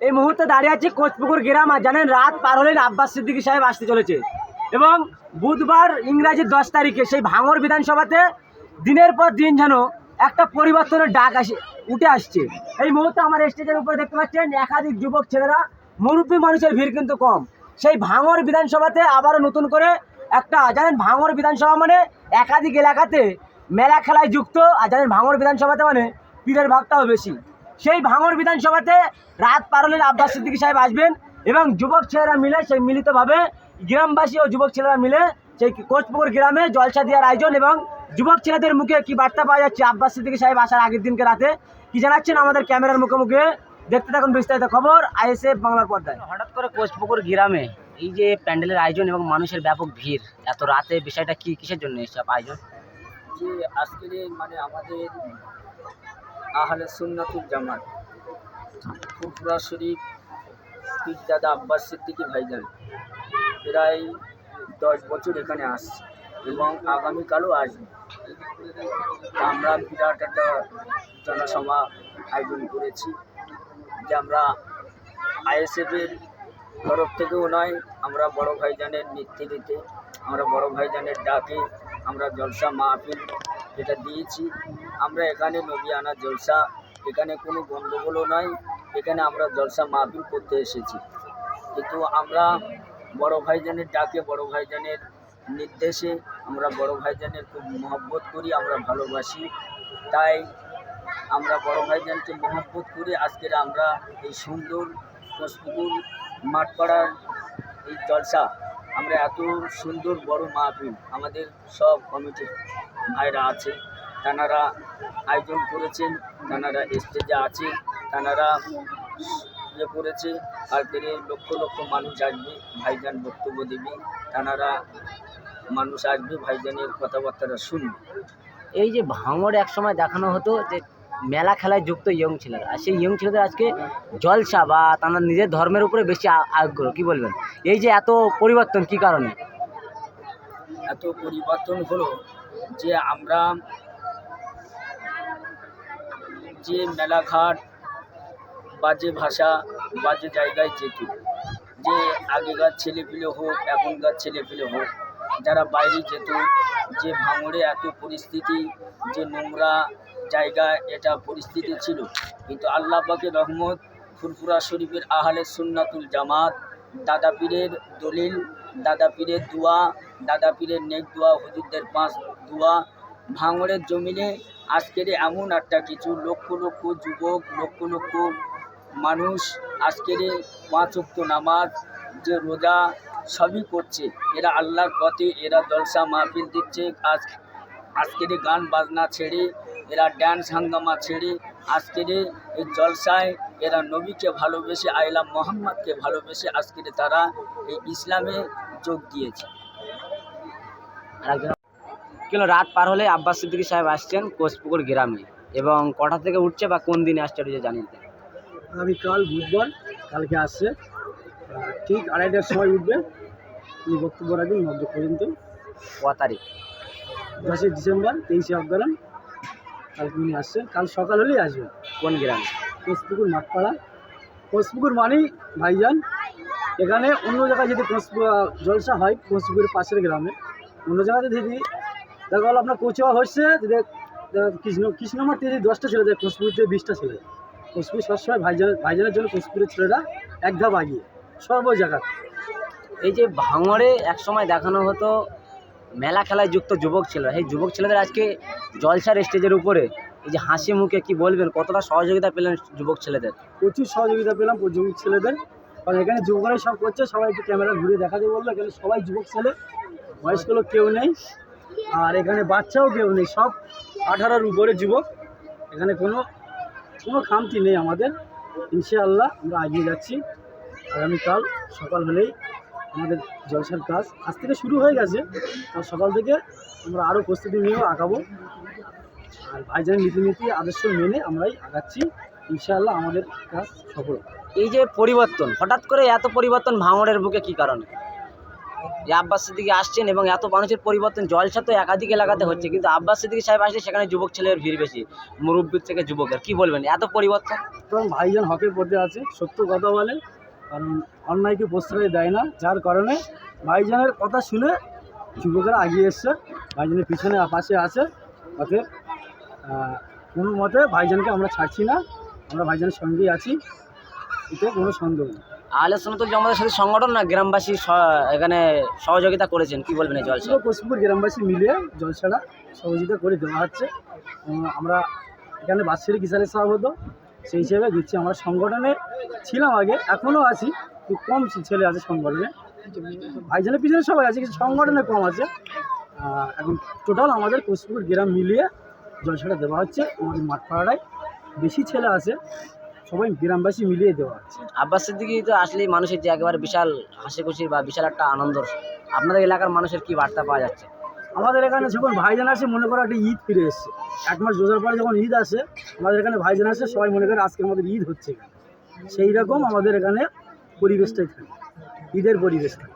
এই মুহূর্তে দাঁড়িয়ে আছি কোচপুকুর গ্রাম। আর জানেন রাত পার হলেই আব্বাস সিদ্দিকী সাহেব আসতে চলেছে এবং বুধবার ইংরাজির 10 তারিখে সেই ভাঙড় বিধানসভাতে দিনের পর দিন যেন একটা পরিবর্তনের ডাক উঠে আসছে। এই মুহূর্তে আমার স্টেজের উপরে দেখতে পাচ্ছেন একাধিক যুবক ছেলেরা, মুরব্বী মানুষের ভিড় কিন্তু কম। সেই ভাঙড় বিধানসভাতে আবারও নতুন করে একটা, জানেন ভাঙড় বিধানসভা মানে একাধিক এলাকাতে মেলা খেলায় যুক্ত। আর জানেন ভাঙড় বিধানসভাতে মানে পীরের ভাগটাও বেশি। সেই ভাঙড় বিধানসভাতে রাত পার হলে আব্বাস সিদ্দিকী সাহেব আসবেন এবং যুবক ছেলেরা মিলে সেই মিলিতভাবে গ্রামবাসী ও যুবক ছেলেরা মিলে সেই কোচপুকুর গ্রামে জলসা দেওয়ার আয়োজন। এবং যুবক ছেলেদের মুখে কি বার্তা পাওয়া যাচ্ছে আব্বাস সিদ্দিকী সাহেব আসার আগের দিনকে রাতে কি জানাচ্ছেন আমাদের ক্যামেরার মুখে মুখে দেখতে থাকুন বিস্তারিত খবর আইএসএফ বাংলার পর্দায়। হঠাৎ করে কোচপুকুর গ্রামে এই যে প্যান্ডেলের আয়োজন এবং মানুষের ব্যাপক ভিড় এত রাতে, বিষয়টা কি, কিসের জন্য এসব আয়োজন? যে আজকের মানে আমাদের আহলে সুন্নাতুল জামাত ফুরফুরা শরীফ পীরজাদা আব্বাস সিদ্দিকী ভাইজান প্রায় 10 বছর এখানে আসছে এবং আগামীকালও আসবে। আমরা বিরাট একটা জনসভা আয়োজন করেছি, যে আমরা আইএসএফের তরফ থেকেও নয়, আমরা বড় ভাইজানের নেতৃত্বে, আমরা বড় ভাইজানের ডাকে আমরা জলসা মাহফিল এটা দিয়েছি। আমরা এখানে নবী আনা জলসা, এখানে কোনো গণ্ডগোলও নয়, এখানে আমরা জলসা মাহফিল করতে এসেছি। কিন্তু আমরা বড় ভাইজানের ডাকে, বড় ভাইজানের নির্দেশে আমরা বড় ভাইজানের খুব মহব্বত করি, আমরা ভালোবাসি। তাই আমরা বড় ভাইজানকে মহব্বত করি আজকের আমরা এই সুন্দর কোচপুকুর মাঠপাড়ার এই জলসা, আমরা এত সুন্দর বড় মাহফিল আমাদের সব কমিটির ভাইরা আছে, তানারা আয়োজন করেছেন, তানারা স্টেজে আছে, তানারা ইয়ে করেছে। কালকে লক্ষ লক্ষ মানুষ আসবে, ভাইজান বক্তব্য দেবে, তানারা মানুষ আসবে, ভাইজানের কথাবার্তা শুনবে। এই যে ভাঙড়ে এক সময় দেখানো হতো যে মেলা খেলায় যুক্ত ইয়ং ছেলেরা, আর সেই ইয়ং ছেলেদের আজকে জলসা বা তারা নিজের ধর্মের উপরে বেশি আগ্রহ, কি বলবেন? এই যে এত পরিবর্তন কি কারণে? এত পরিবর্তন হলো যে আমরা যে মেলাঘাট বাজে ভাষা বাজে জায়গায় যেত, যে আগেকার ছেলেপিলে হোক এখনকার ছেলেপিলে হোক যারা বাইরে যেত, যে ভাঙড়ে এত পরিস্থিতি, যে নোংরা জায়গা এটা পরিস্থিতি ছিল। কিন্তু আল্লাহ পাকের রহমত, ফুরফুরা শরীফের আহলে সুন্নাতুল জামাত, দাদা পীরের দলিল, দাদা পীরের দোয়া, দাদা পীরের নেক দোয়া, হুজুরদের 5 দোয়া, ভাঙড়ের জমিনে আজকের এমন একটা কিছু লক্ষ লক্ষ যুবক, লক্ষ লক্ষ মানুষ আজকের 5 ওয়াক্ত নামাজ, যে রোজা সবই করছে, এরা আল্লাহর পথে, এরা জলসা মাহফিল দিচ্ছে। আজকের গান বাজনা ছেড়ে, এরা ড্যান্স হাঙ্গামা ছেড়ে আজকের এই জলসায় এরা নবীকে ভালোবেসে, আইলা মোহাম্মদকে ভালোবেসে আজকের তারা এই ইসলামে যোগ দিয়েছে। রাত পার হলে আব্বাস সিদ্দিকী সাহেব আসছেন কোচপুকুর গ্রামে এবং কটা থেকে উঠছে বা কোন দিনে আসছে এটা জানিয়ে দেন। আগামীকাল বুধবার, কালকে আসছে ঠিক 2:30টার সময় উঠবে। এই বক্তব্য রাখবেন 9 পর্যন্ত। ক তারিখ? 10 ডিসেম্বর, 23 অগ্রহায়ণ। কালকে উনি আসছেন, কাল সকাল হলেই আসবেন। কোন গ্রামে? কোচপুকুর মাঠপাড়া। কোচপুকুর মানেই ভাইজান, এখানে অন্য জায়গায় যদি জলসা হয় কোচপুকুরের পাশের গ্রামে, অন্য জায়গাতে যদি দেখা গেলো আপনার কোচুয়া হচ্ছে, যদি কৃষ্ণমার থেকে 10টা ছেলে যায়, কোচপুকুর থেকে 20টা ছেলে যায়। কোচপুর সবসময় ভাইজানের জন্য কোচপুরের ছেলেরা এক ধাপ আগিয়ে সর্ব জায়গা। এই যে ভাঙড়ে এক সময় দেখানো হতো মেলা খেলায় যুক্ত যুবক ছেলেরা, এই যুবক ছেলেদের আজকে জলসার স্টেজের উপরে এই যে হাসি মুখে, কি বলবেন, কতটা সহযোগিতা পেলেন যুবক ছেলেদের? প্রচুর সহযোগিতা পেলাম যুবক ছেলেদের, কারণ এখানে যুবকরাই সব করছে। সবাই একটু ক্যামেরা ঘুরে দেখাতে বললো, এখানে সবাই যুবক ছেলে, বয়স্ক লোক কেউ নেই, আর এখানে বাচ্চাও কেউ নেই, সব 18-র উপরে যুবক। এখানে কোনো খামতি নেই আমাদের। ইনশাআল্লাহ আমরা এগিয়ে যাচ্ছি। আগামীকাল সকাল হলেই আমাদের জলসার কাজ আজ থেকে শুরু হয়ে গেছে, আর সকাল থেকে আমরা আরও প্রস্তুতি নিয়েও আগাবো। আর ভাইজানের নীতিনীতি আদর্শ মেনে আমরাই আগাচ্ছি। ইনশাআল্লাহ আমাদের কাজ সফল। এই যে পরিবর্তন, হঠাৎ করে এত পরিবর্তন ভাঙড়ের বুকে কি কারণে? যে আব্বাস সিদ্দিকী আসছেন এবং এত মানুষের পরিবর্তন, জলসা তো একাধিক এলাকাতে হচ্ছে, কিন্তু আব্বাস সিদ্দিকী সাহেব আসলে সেখানে যুবক ছেলের ভিড় বেশি, মুরব্বীর থেকে যুবকের। কি বলবেন এত পরিবর্তন? কারণ ভাইজান হকের পথে আছে, সত্য কথা বলে, কারণ অন্যায়কে প্রশ্রয় দেয় না, যার কারণে ভাইজানের কথা শুনে যুবকেরা এগিয়ে এসছে, ভাইজানের পিছনে পাশে আছে। অতএব কোনো মতে ভাইজানকে আমরা ছাড়ছি না, আমরা ভাইজানের সঙ্গেই আছি, এতে কোনো সন্দেহ নেই। আহলে সুন্নাতুল জামাতের সাথে সংগঠন না গ্রামবাসী এখানে সহযোগিতা করেছেন, কি বলবেন এই জলসা? পুরো পশ্চিমপুর গ্রামবাসী মিলিয়ে জলসাটা সহযোগিতা করে দেওয়া হচ্ছে। আমরা এখানে বাৎসরিক হিসাবে সব হতো, সেই হিসেবে দিচ্ছি। আমরা সংগঠনে ছিলাম আগে, এখনও আছি, খুব কম ছেলে আছে সংগঠনে, ভাইজানের পিছনে সবাই আছে, কিন্তু সংগঠনে কম আছে। এখন টোটাল আমাদের পশ্চিমপুর গ্রাম মিলিয়ে জলসাটা দেওয়া হচ্ছে। আমাদের মাঠপাড়ায় বেশি ছেলে আছে, সবাই গ্রামবাসী মিলিয়ে দেওয়া হচ্ছে। আব্বাস সিদ্দিকী তো আসলেই মানুষের যে একেবারে বিশাল হাসি খুশির বা বিশাল একটা আনন্দ, আপনাদের এলাকার মানুষের কি বার্তা পাওয়া যাচ্ছে? আমাদের এখানে যখন ভাইজান আসে মনে করো একটা ঈদ ফিরে এসছে, 1 মাস রোজার পরে যখন ঈদ আসে আমাদের এখানে ভাইজান আসে, সবাই মনে করে আজকে আমাদের ঈদ হচ্ছে এখানে, সেই রকম আমাদের এখানে পরিবেশটাই থাকে, ঈদের পরিবেশ থাকে।